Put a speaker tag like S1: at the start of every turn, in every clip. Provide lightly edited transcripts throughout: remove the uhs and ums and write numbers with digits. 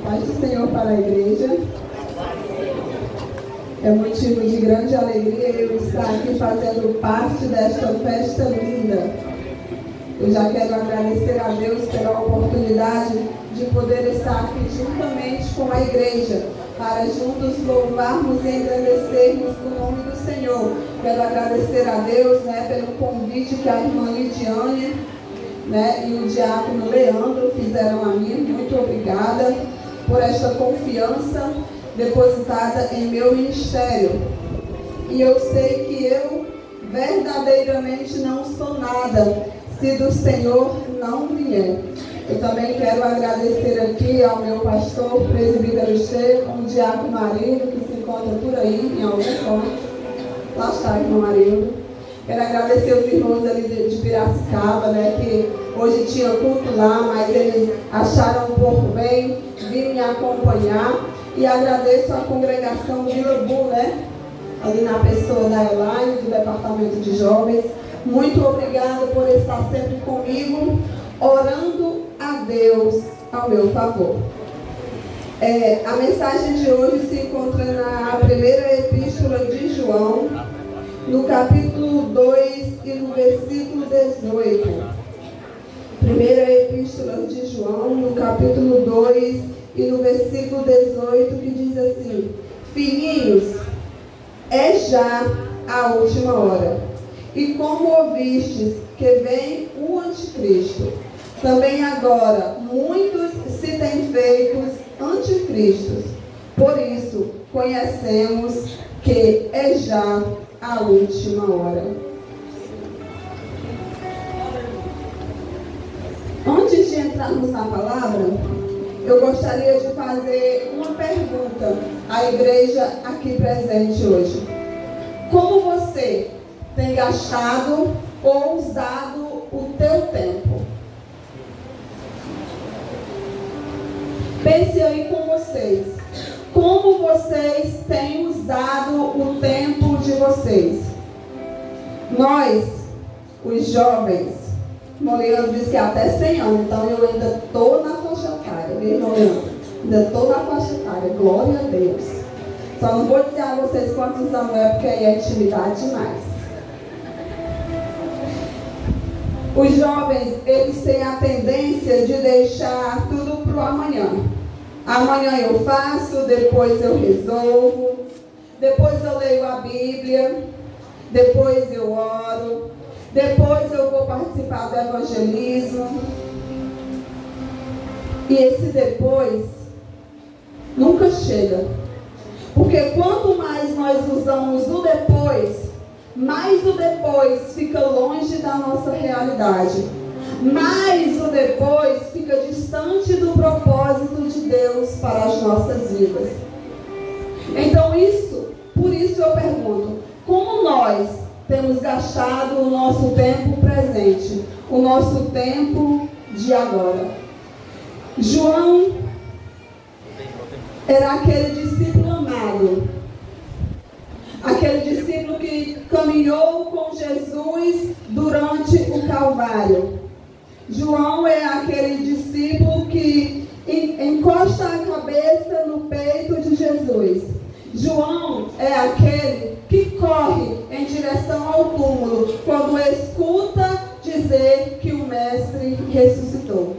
S1: Paz do Senhor para a igreja. É motivo de grande alegria eu estar aqui fazendo parte desta festa linda. Eu já quero agradecer a Deus pela oportunidade de poder estar aqui juntamente com a igreja, para juntos louvarmos e engrandecermos o nome do Senhor. Quero agradecer a Deus, pelo convite que a irmã Lidiane, e o diácono Leandro fizeram a mim. Muito obrigada por esta confiança depositada em meu ministério. E eu sei que eu verdadeiramente não sou nada se do Senhor não vier. Eu também quero agradecer aqui ao meu pastor, presbítero Estevam, o diácono Marildo, que se encontra por aí, em algum ponto. Lá está, irmão Marildo. Quero agradecer os irmãos ali de Piracicaba, que hoje tinha culto lá, mas eles acharam por bem vir me acompanhar. E agradeço a congregação de Ilambu, ali na pessoa da Elaine, do departamento de jovens. Muito obrigada por estar sempre comigo, orando a Deus ao meu favor. A mensagem de hoje se encontra na primeira epístola de João, no capítulo 2 e no versículo 18. Primeira epístola de João, no capítulo 2 e no versículo 18, que diz assim: Filhinhos, é já a última hora. E como ouvistes que vem o anticristo, também agora muitos se têm feito anticristos. Por isso, conhecemos que é já a última hora. Antes de entrarmos na palavra, eu gostaria de fazer uma pergunta à igreja aqui presente hoje. Como você tem gastado ou usado o teu tempo? Pense aí com vocês. Como vocês têm usado o tempo de vocês? Nós, os jovens, o Leandro disse que até 100 anos, então eu ainda estou na faixa etária, viu, Leandro? Ainda estou na faixa etária, glória a Deus. Só não vou dizer a vocês quantos anos é, porque aí é intimidade demais. Os jovens, eles têm a tendência de deixar tudo para o amanhã. Amanhã eu faço, depois eu resolvo, depois eu leio a Bíblia, depois eu oro, depois eu vou participar do evangelismo. E esse depois nunca chega. Porque quanto mais nós usamos o depois, mais o depois fica longe da nossa realidade. Mais o depois fica distante do propósito de Deus para as nossas vidas. Então por isso eu pergunto, como nós temos gastado o nosso tempo presente, o nosso tempo de agora? João era aquele discípulo amado, aquele discípulo que caminhou com Jesus durante o Calvário. João é aquele discípulo que encosta a cabeça no peito de Jesus. João é aquele que corre em direção ao túmulo quando escuta dizer que o Mestre ressuscitou.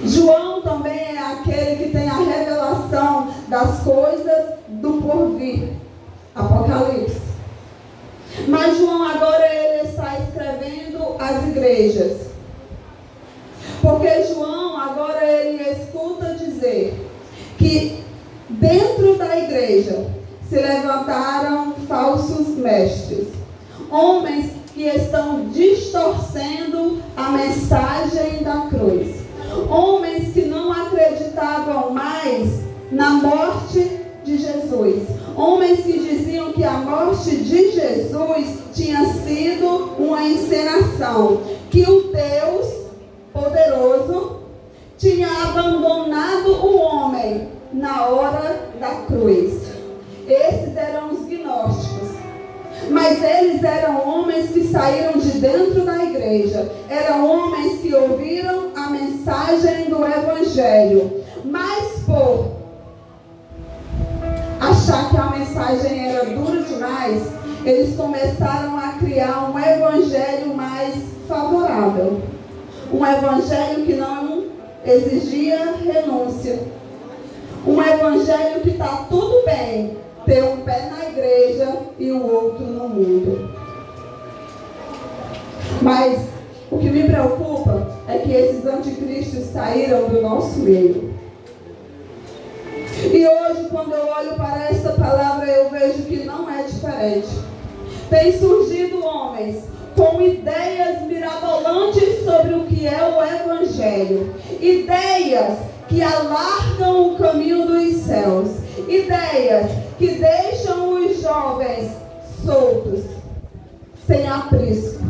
S1: João também é aquele que tem a revelação das coisas do porvir. Apocalipse. Mas João agora ele está escrevendo às igrejas. Porque João agora ele escuta dizer que dentro da igreja se levantaram falsos mestres. Homens que estão distorcendo a mensagem da cruz. Homens que não acreditavam mais na morte de Jesus. Homens que diziam que a morte de Jesus tinha sido uma encenação. Que o Deus poderoso tinha abandonado o homem na hora da cruz. Esses eram os gnósticos. Mas eles eram homens que saíram de dentro da igreja. Eram homens que ouviram a mensagem do Evangelho. Mas mais, eles começaram a criar um evangelho mais favorável. Um evangelho que não exigia renúncia. Um evangelho que está tudo bem ter um pé na igreja e o outro no mundo. Mas o que me preocupa é que esses anticristos saíram do nosso meio. E hoje, quando eu olho para esta palavra, eu vejo que não é diferente. Tem surgido homens com ideias mirabolantes sobre o que é o evangelho. Ideias que alargam o caminho dos céus. Ideias que deixam os jovens soltos, sem aprisco,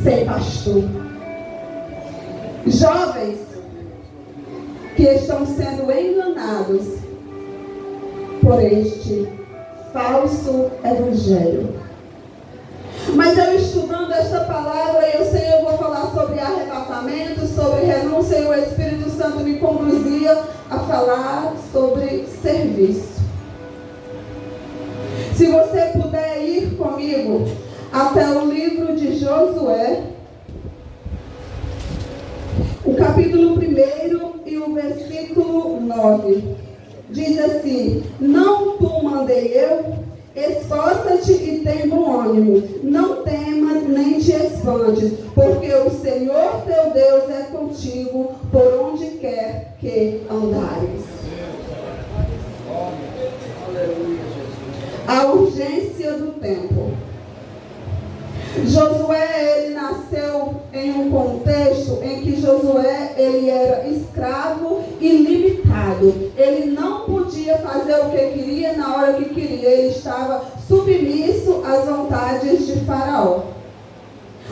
S1: sem pastor. Jovens que estão sendo enganados por este falso evangelho. Mas eu estudando esta palavra, eu vou falar sobre arrebatamento, sobre renúncia, e o Espírito Santo me conduzia a falar sobre serviço. Se você puder ir comigo até o livro de Josué, o capítulo 1 e o versículo 9, diz assim: não tu mandei eu? Esforça-te e tem bom ânimo, não temas nem te espantes, porque o Senhor teu Deus é contigo por onde quer que andares. A urgência do tempo. Josué, ele nasceu em um contexto em que Josué, ele era escravo ilimitado. Ele não podia fazer o que queria na hora que queria. Ele estava submisso às vontades de Faraó.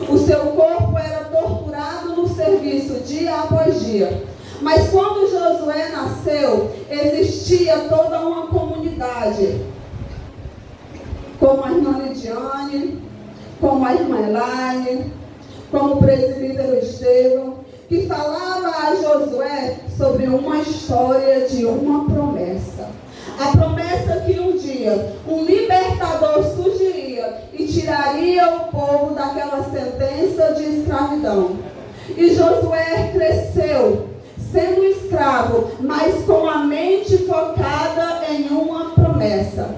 S1: O seu corpo era torturado no serviço dia após dia. Mas quando Josué nasceu, existia toda uma comunidade, como a irmã Lidiane, como a irmã Elaine, como o presbítero Estevão, que falava a Josué sobre uma história de uma promessa. A promessa que um dia um libertador surgiria e tiraria o povo daquela sentença de escravidão. E Josué cresceu sendo escravo, mas com a mente focada em uma promessa.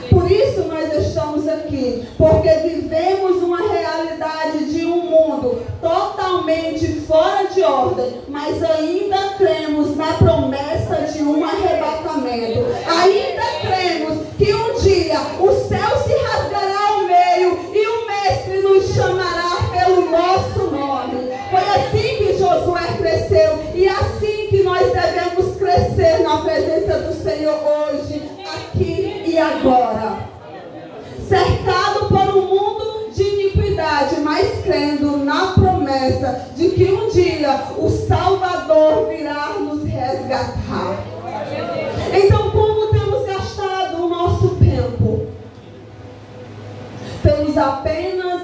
S1: Por isso nós estamos aqui, porque vivemos uma realidade de um mundo totalmente fora de ordem, mas ainda cremos na promessa de um arrebatamento. Ainda cremos que um dia o céu se rasgará ao meio e o Mestre nos chamará pelo nosso nome. Foi assim que Josué cresceu e assim que nós devemos crescer na presença do Senhor hoje, aqui e agora. Cercado por um mundo de iniquidade, mas crendo na promessa de que um dia o Salvador virá nos resgatar. Então, como temos gastado o nosso tempo? Temos apenas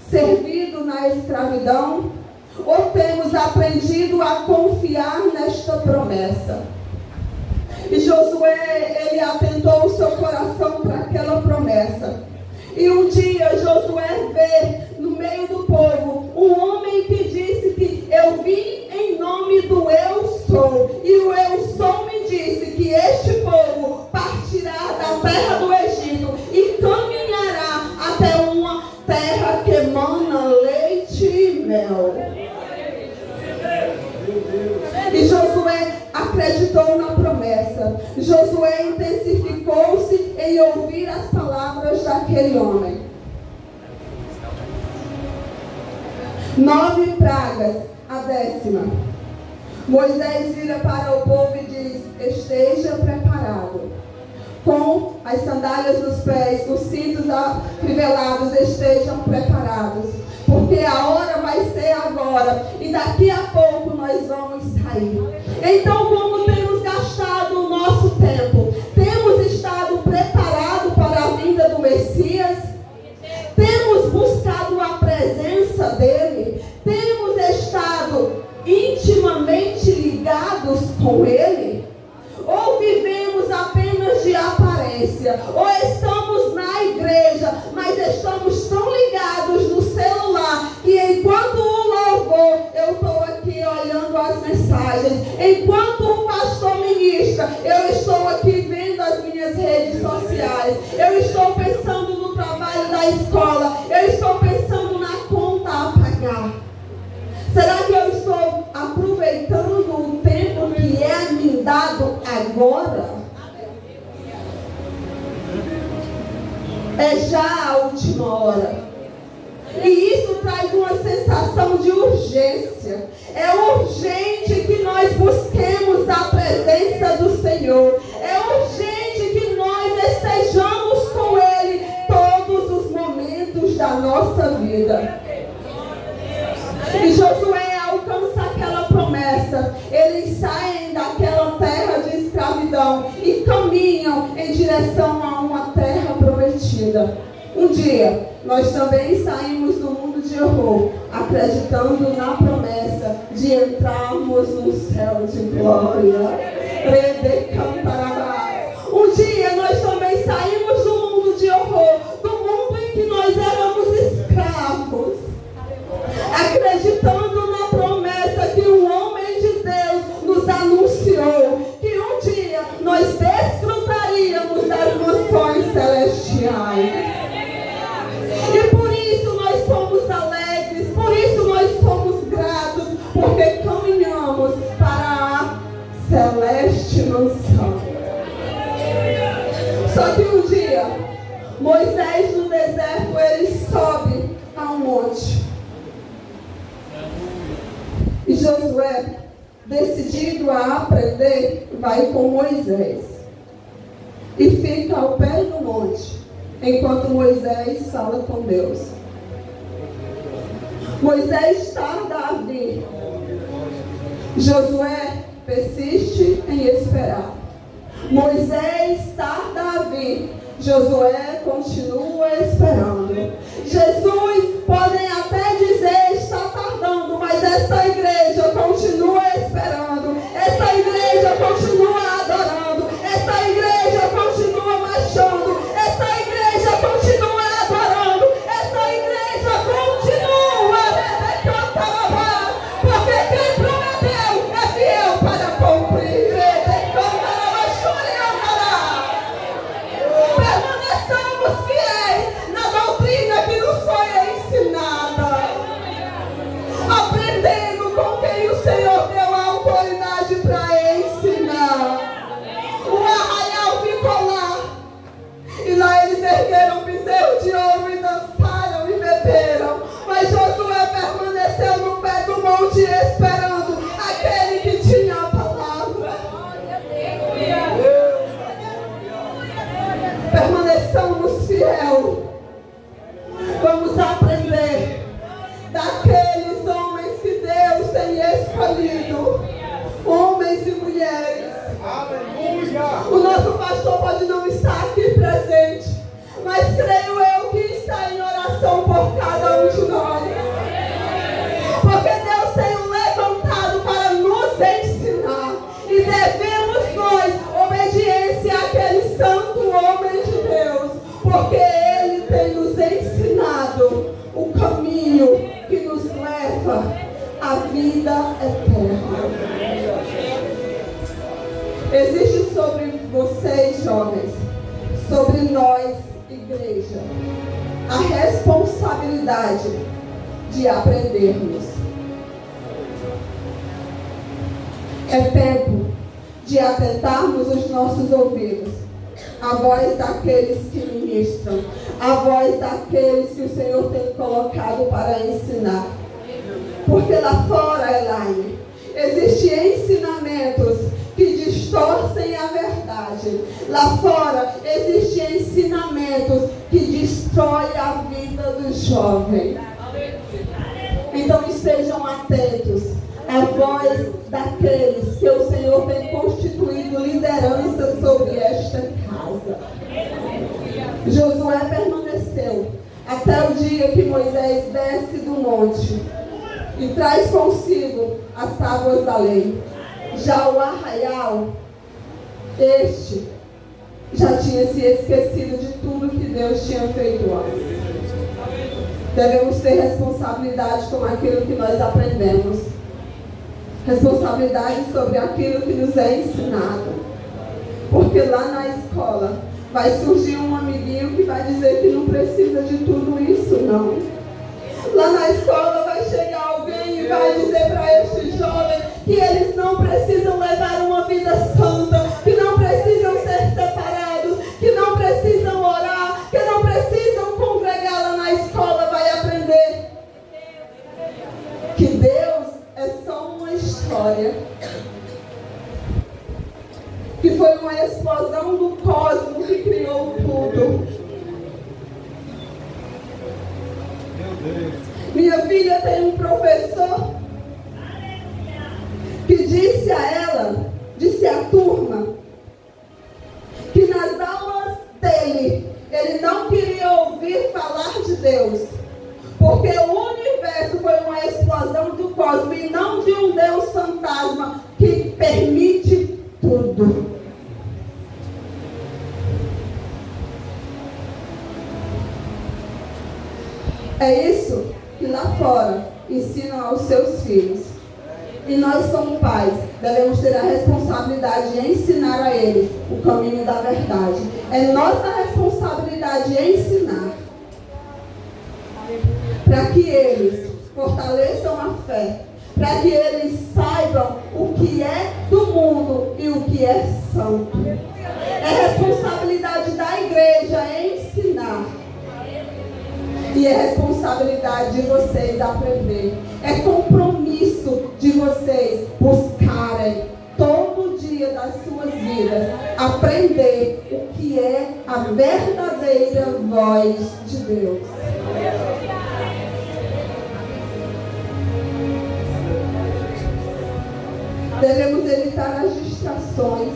S1: servido na escravidão? Ou temos aprendido a confiar nesta promessa? E Josué, ele atentou o seu coração para aquela promessa. E um dia Josué vê no meio do povo um homem que disse que eu vim em nome do eu sou. E o eu sou me disse que este povo partirá da terra do Egito e caminhará até uma terra que emana leite e mel. E Josué acreditou na promessa. Josué intensificou-se em ouvir as palavras daquele homem. 9 pragas, a 10ª. Moisés vira para o povo e diz: esteja preparado, com as sandálias nos pés, os cintos afivelados, estejam preparados, porque a hora vai ser agora, e daqui a pouco nós vamos sair. Então, como temos gastado o nosso tempo? Temos estado preparados para a vinda do Messias? Temos buscado a presença dele? Temos estado intimamente ligados com ele? Ou vivemos apenas de aparência? Ou estamos na igreja mensagens. Enquanto o pastor ministra, eu estou aqui vendo as minhas redes sociais. Eu estou pensando no trabalho da escola. Eu estou pensando na conta a pagar. Será que eu estou aproveitando o tempo que é me dado agora? É já a última hora. E isso traz uma sensação de urgência. É urgente que nós busquemos a presença do Senhor. É urgente que nós estejamos com Ele todos os momentos da nossa vida. E Josué alcança aquela promessa. Eles saem daquela terra de escravidão e caminham em direção a uma terra prometida. Um dia, nós também saímos do mundo de horror, acreditando na promessa de entrarmos no céu de glória. Um dia, nós também saímos do mundo de horror, do mundo em que nós éramos escravos, acreditando na promessa que o homem de Deus nos anunciou, que um dia nós desfrutaríamos das mansões celestiais. E por isso nós somos alegres, por isso nós somos gratos, porque caminhamos para a celeste mansão. Só que um dia, Moisés no deserto, ele sobe a um monte. E Josué, decidido a aprender, vai com Moisés. E fica ao pé do monte, enquanto Moisés fala com Deus. Moisés tarda a vir. Josué persiste em esperar. Moisés tarda a vir. Josué continua esperando. Jesus, podem até dizer, está tardando, mas essa igreja continua esperando. Essa igreja continua adorando. Essa igreja continua marchando. Essa igreja continua adorando. Essa igreja continua porque quem prometeu é fiel para cumprir. Permaneçamos fiéis na doutrina que nos foi ensinada, aprendendo com quem o Senhor deu a autoridade para ensinar. O arraial ficou lá, e lá eles ergueram um bezerro de ouro e dançaram e beberam. Mas Josué permaneceu no pé do monte esperando aquele que tinha a palavra. Permaneçamos fiel. Vamos aprender daqueles homens que Deus tem escolhido, homens e mulheres. O nosso pastor pode não estar aqui presente, mas creio eu que está em oração por cada um de nós, porque Deus tem o levantado para nos ensinar, e devemos nós obediência àquele santo homem de Deus, porque ele tem nos ensinado o caminho que nos leva à vida eterna. Existe sobre vocês, jovens, sobre nós, igreja, a responsabilidade de aprendermos. É tempo de atentarmos os nossos ouvidos à voz daqueles que ministram, à voz daqueles que o Senhor tem colocado para ensinar. Porque lá fora, Elaine, existem ensinamentos que distorcem a verdade. Lá fora existem ensinamentos que destroem a vida do jovem. Então estejam atentos à voz daqueles que o Senhor tem constituído liderança sobre esta casa. Josué permaneceu até o dia que Moisés desce do monte e traz consigo as tábuas da lei. Já o arraial, este já tinha se esquecido de tudo que Deus tinha feito antes. Devemos ter responsabilidade com aquilo que nós aprendemos. Responsabilidade sobre aquilo que nos é ensinado. Porque lá na escola vai surgir um amiguinho que vai dizer que não precisa de tudo isso, não. Lá na escola vai chegar alguém e vai dizer para este jovem que eles não precisam levar uma vida santa, que não precisam ser separados, que não precisam orar, que não precisam congregar lá na escola, vai aprender que Deus é só uma história, que foi uma explosão do cosmos que criou tudo. Minha filha tem um professor que disse a ela, disse à turma, que nas aulas dele, ele não queria ouvir falar de Deus, porque o universo foi uma explosão do cosmos e não de um Deus fantasma que permite tudo. É isso que lá fora ensinam aos seus filhos. E nós, como pais, devemos ter a responsabilidade de ensinar a eles o caminho da verdade. É nossa responsabilidade ensinar, para que eles fortaleçam a fé, para que eles saibam o que é do mundo e o que é santo. É responsabilidade da igreja ensinar. E é responsabilidade de vocês aprender. É compromisso de vocês buscarem todo dia das suas vidas aprender o que é a verdadeira voz de Deus. Devemos evitar as distrações.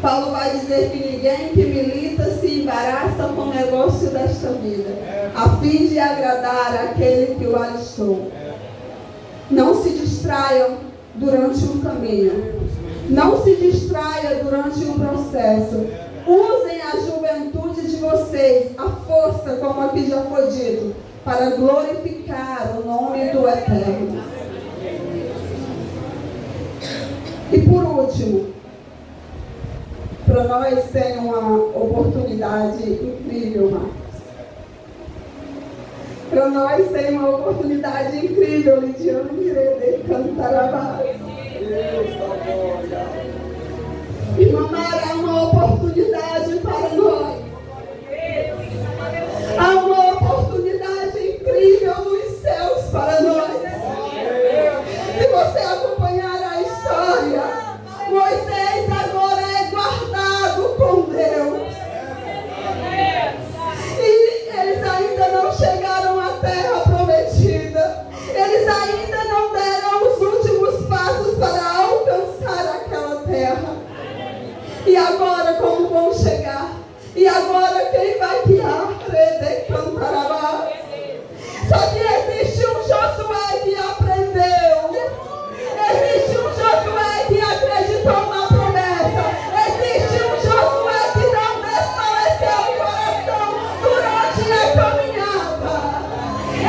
S1: Paulo vai dizer que ninguém que milita se embaraça com o negócio desta vida, a fim de agradar aquele que o alistou. Não se distraiam durante um caminho. Não se distraia durante um processo. Usem a juventude de vocês, a força, como aqui já foi dito, para glorificar o nome do Eterno. E por último, para nós tem uma oportunidade incrível, Marcos. Para nós tem uma oportunidade incrível, Lidiane Mirede Cantarabá. Irmã Mara, há uma oportunidade para nós. Há uma oportunidade incrível nos céus para nós. Se você acompanhar a história, Moisés agora é guardado com Deus. E eles ainda não chegaram à terra prometida. Eles ainda não deram os últimos passos para alcançar aquela terra. E agora como vão chegar? E agora quem vai guiar? Só que existe um Josué que aprendeu. Existe um Josué que acreditou na promessa. Existe um Josué que não desfaleceu o coração durante a caminhada.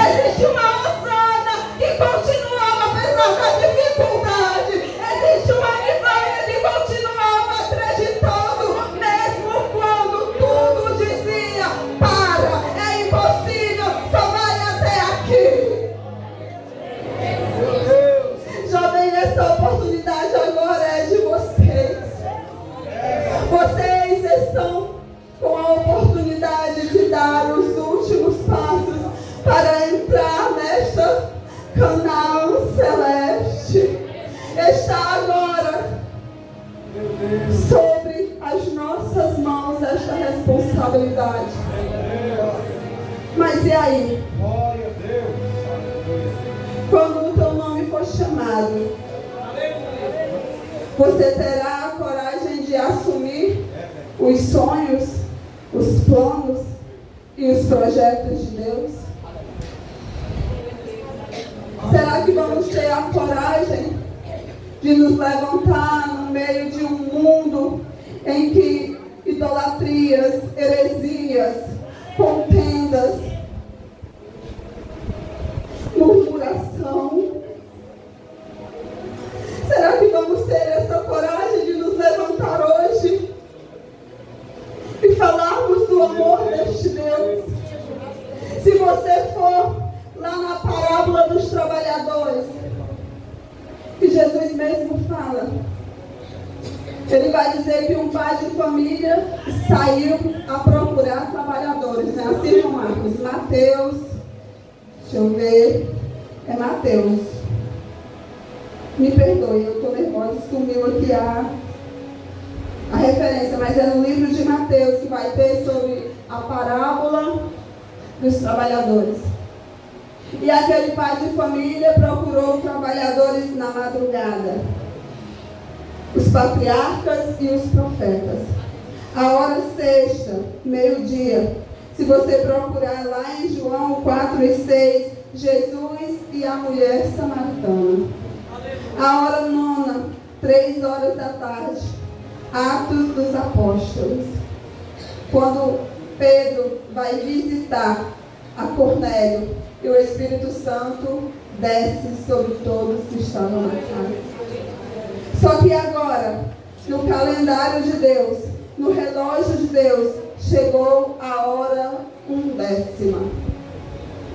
S1: Existe uma Osana que continuava apesar da dificuldade. Existe uma Ivanha que continuava acreditando, mesmo quando tudo dizia: para, é impossível, só vai até aqui. Jovem, essa oportunidade agora é de vocês. Vocês estão com a oportunidade de dar os últimos passos para entrar nesta Canaã celeste. Está agora sobre as nossas mãos esta responsabilidade. Mas e aí? Quando o teu nome for chamado, você terá a coragem de assumir os sonhos, os planos e os projetos de Deus? Será que vamos ter a coragem de nos levantar no meio de um mundo em que idolatrias, heresias, contendas, murmuração, mesmo fala. Ele vai dizer que um pai de família saiu a procurar trabalhadores, né? Assim, irmão Marcos, Mateus, deixa eu ver, é Mateus. Me perdoe, eu estou nervosa, sumiu aqui a referência, mas é no livro de Mateus que vai ter sobre a parábola dos trabalhadores. E aquele pai de família procurou trabalhadores na madrugada, os patriarcas e os profetas. A hora sexta, meio-dia. Se você procurar lá em João 4:6, Jesus e a mulher samaritana. A hora nona, 3 horas da tarde, Atos dos Apóstolos. Quando Pedro vai visitar a Cornélio e o Espírito Santo desce sobre todos que estavam na casa. Só que agora, no calendário de Deus, no relógio de Deus, chegou a hora 1/10,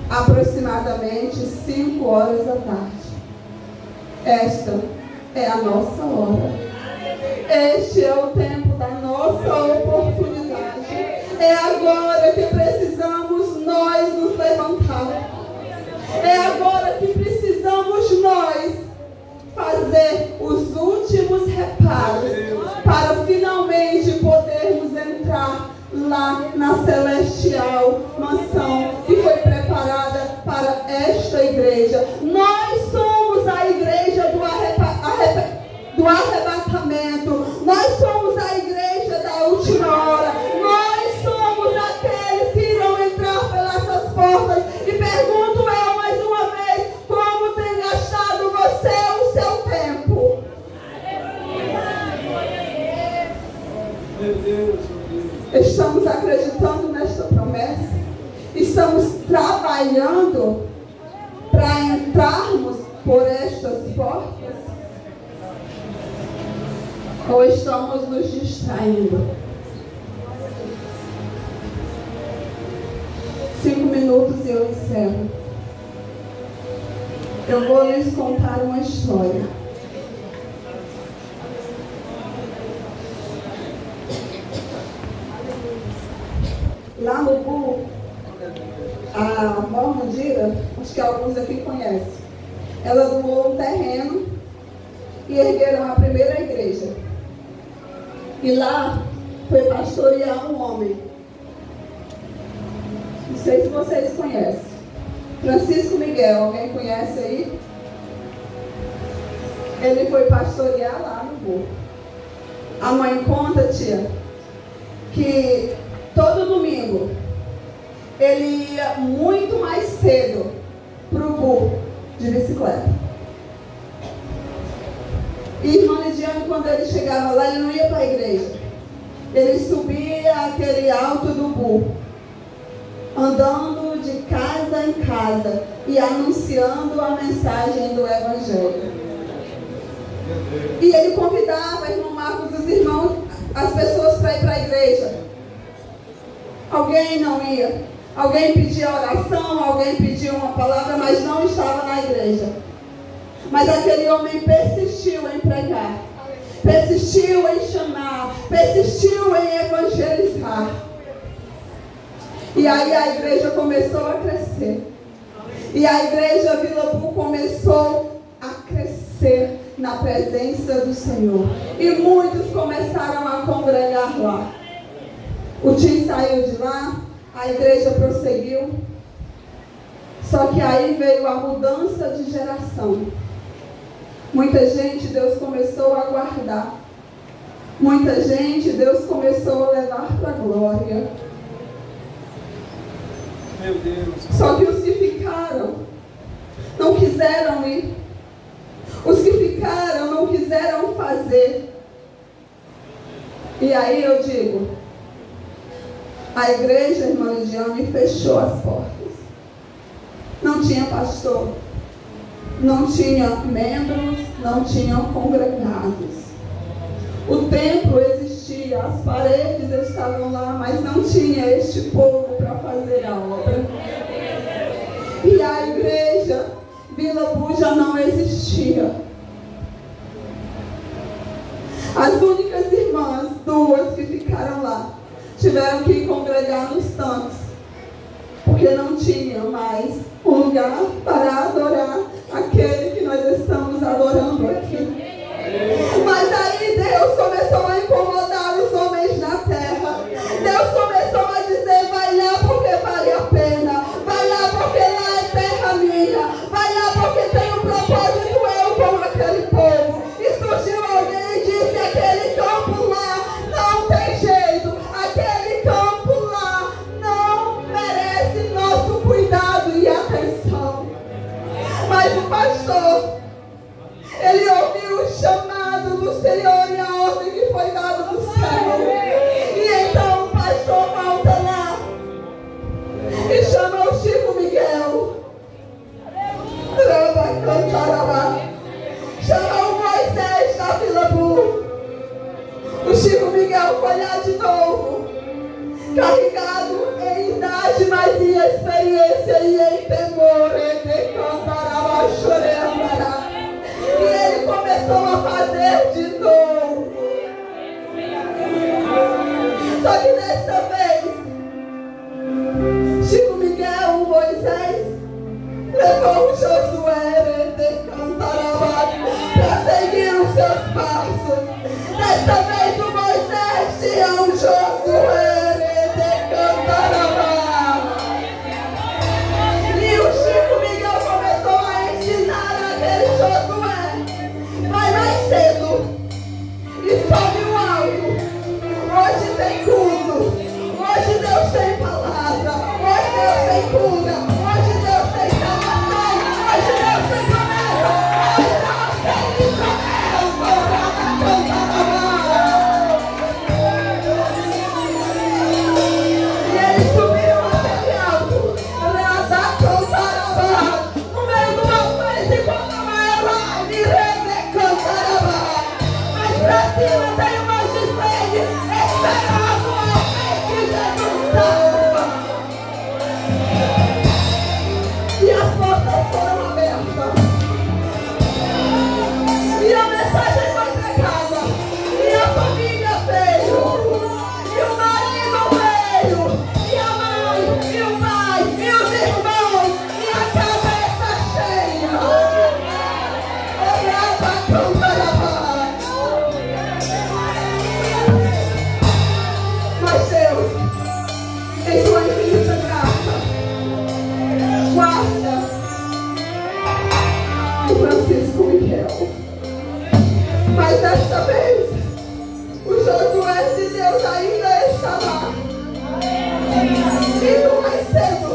S1: aproximadamente 5 horas da tarde. Esta é a nossa hora. Este é o tempo da nossa oportunidade. É agora que precisamos nós nos levantar. É agora que precisamos nós fazer os últimos reparos para finalmente podermos entrar lá na celestial mansão que foi preparada para esta igreja. Nós somos a igreja do arrebatamento. Nós somos a igreja da última hora. Nós somos aqueles que irão entrar pelas portas. E pergunto eu mais uma vez, como tem gastado você o seu tempo?
S2: Meu Deus.
S1: Estamos acreditando nesta promessa? Estamos trabalhando para entrarmos por estas portas? Ou estamos nos distraindo? 5 minutos e eu encerro. Eu vou lhes contar uma história. Lá no Bull, a Mó Mundira, acho que alguns aqui conhecem, ela doou um terreno e ergueram a primeira igreja. E lá foi pastorear um homem. Não sei se vocês conhecem. Francisco Miguel, alguém conhece aí? Ele foi pastorear lá no Bull. A mãe conta, tia, que todo domingo ele ia muito mais cedo para o Bull de bicicleta. E irmã Lidiane, quando ele chegava lá, ele não ia para a igreja. Ele subia aquele alto do Bull, andando de casa em casa e anunciando a mensagem do Evangelho. E ele convidava, irmão Marcos, os irmãos, as pessoas para ir para a igreja. Alguém não ia. Alguém pedia oração, alguém pedia uma palavra, mas não estava na igreja. Mas aquele homem persistiu em pregar, persistiu em chamar, persistiu em evangelizar. E aí a igreja começou a crescer. E a igreja Vila Bull começou a crescer na presença do Senhor. E muitos começaram a congregar lá. O Tim saiu de lá, a igreja prosseguiu. Só que aí veio a mudança de geração. Muita gente Deus começou a guardar. Muita gente Deus começou a levar para a glória.
S2: Meu Deus.
S1: Só que os que ficaram não quiseram ir. Os que ficaram não quiseram fazer. E aí eu digo, a igreja, irmã Lidiane, fechou as portas. Não tinha pastor, não tinha membros, não tinham congregados. O templo existia, as paredes estavam lá, mas não tinha este povo para fazer a obra. E a igreja Vila Bull já não existia. tiveram que congregar nos tanques, porque não tinha mais um lugar para adorar aquele que nós estamos adorando aqui. Mas aí Deus começou a incomodar os homens na terra. Deus começou a dizer: vai lá porque vale a pena, vai lá porque lá é terra minha, vai lá porque tem um propósito eu com aquele povo. E surgiu alguém e disse: aquele campo lá não tem jeito, aquele campo lá não merece nosso cuidado e atenção. Mas o pastor, ele ouviu o chamado do Senhor e a ordem que foi dada do céu. E então o pastor volta lá e chama o Chico Miguel. Chama o Moisés da Vila Burro. O Chico Miguel foi lá de novo, carregado em idade, mas em experiência e em temor. E ele começou a fazer de novo. Só que desta vez, Chico Miguel, o Moisés, levou o Josué para seguir os seus passos. Desta vez o Moisés tinha um Josué de Cantarabá. E o Chico Miguel começou a ensinar aquele Josué: vai mais cedo e sobe o alto. Hoje tem culto, hoje Deus tem palavra, hoje Deus tem cura, hoje Deus tem salvação, hoje Deus tem promessa, hoje Deus tem E ele subiu até alto, no meio do alto ele se encontrava lá, mas pra cima tem uma gigante esperando alguém que Jesus salva. E as portas foram abertas. E a mensagem foi pregada. E a família veio. E o marido veio. E a mãe, e o pai, e os irmãos. E a casa está cheia. Mas Deus, em sua infinita graça, guarda o Francisco Miguel. Mas desta vez, o Josué de Deus ainda está lá. Indo mais cedo,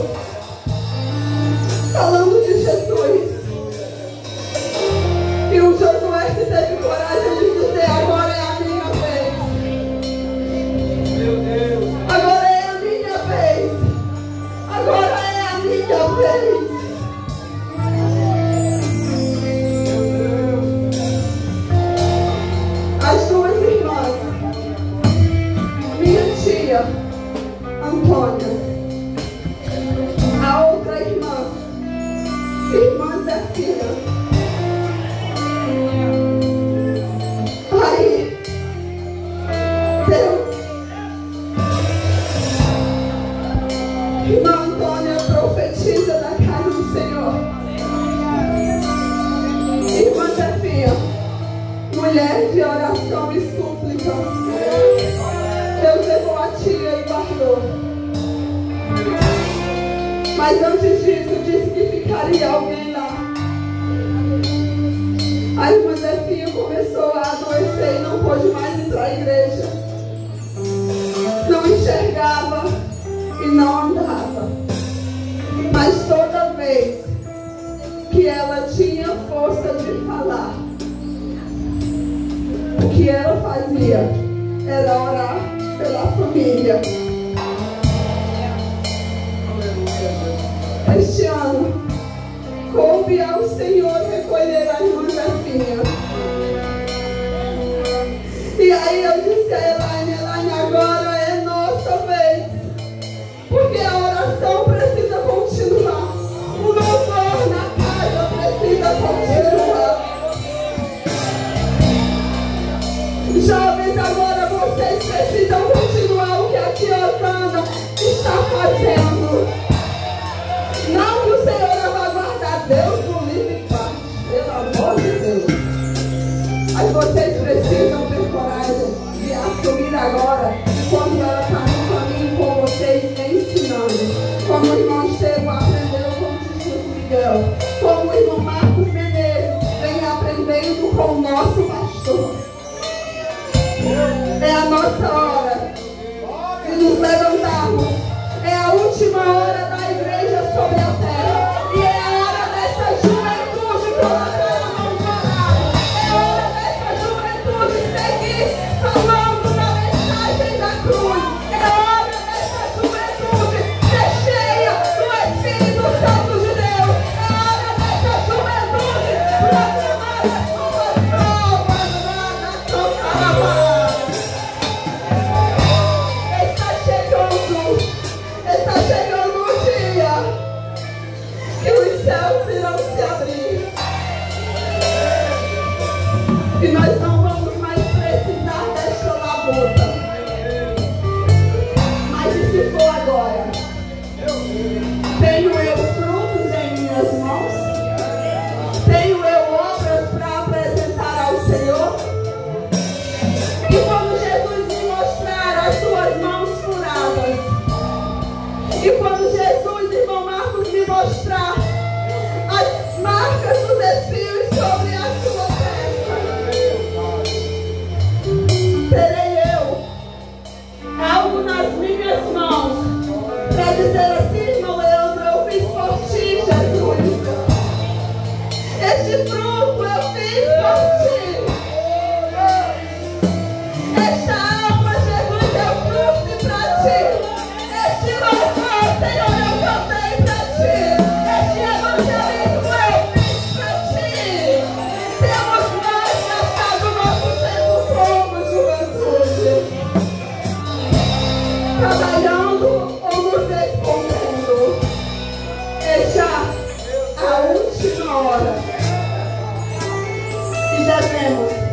S1: falando de Jesus. E o Josué que teve coragem de dizer: agora é a minha vez.
S2: Meu Deus.
S1: Agora é a minha vez. Agora é a minha vez. As duas irmãs, minha tia Antônia, a outra irmã Zefina. Aí Deus, irmã Antônia profetiza da casa do Senhor. Irmã Zefina, mulher de oração e súplica. Deus levou a tia e guardou. Mas antes disso disse que ficaria alguém lá. A irmã Zefina começou a adoecer e não pôde mais entrar à igreja. Não enxergava e não andava. Mas toda vez que ela tinha força de falar, o que ela fazia era orar pela família. Este ano, coube ao Senhor recolher a irmã Zefina. E aí eu disse a Elaine, agora é nossa vez. Porque a oração precisa continuar. O louvor na casa precisa continuar. Jovens, agora vocês precisam continuar o que aqui Deus. Mas vocês precisam ter coragem de assumir agora, quando ela está no caminho com vocês, ensinando. Como o irmão Estevão aprendeu com o Tio Miguel. Como o irmão Marcos Menezes vem aprendendo com o nosso pastor. É a nossa hora de nos levantarmos. É a última hora da igreja sobre a terra. E é a hora dessa juventude colocar a mão no arado. É a hora dessa juventude seguir falando da mensagem da cruz. É a hora dessa juventude ser cheia do Espírito Santo de Deus. É a hora dessa juventude proclamar as suas provas lá na sua Está chegando o dia que os céus irão se abrir e nós não vamos mais precisar desta labuta. Mas e se for agora? Tenho eu frutos em minhas mãos? Tenho eu obras para apresentar ao Senhor? E quando Jesus me mostrar as suas mãos furadas, e quando Jesus, irmão Marcos, me mostrar as marcas dos espinhos sobre a sua testa, terei eu algo nas minhas mãos para dizer assim: irmão Leandro, eu fiz por ti, Jesus. Este fruto eu fiz por ti. Esta alma, Jesus, eu trouxe para ti. Este louvor, Senhor, eu cantei para ti. Este evangelismo eu fiz para ti. Temos nós gastado nosso tempo como juventude, trabalhando ou nos escondendo. Esta é a última hora e devemos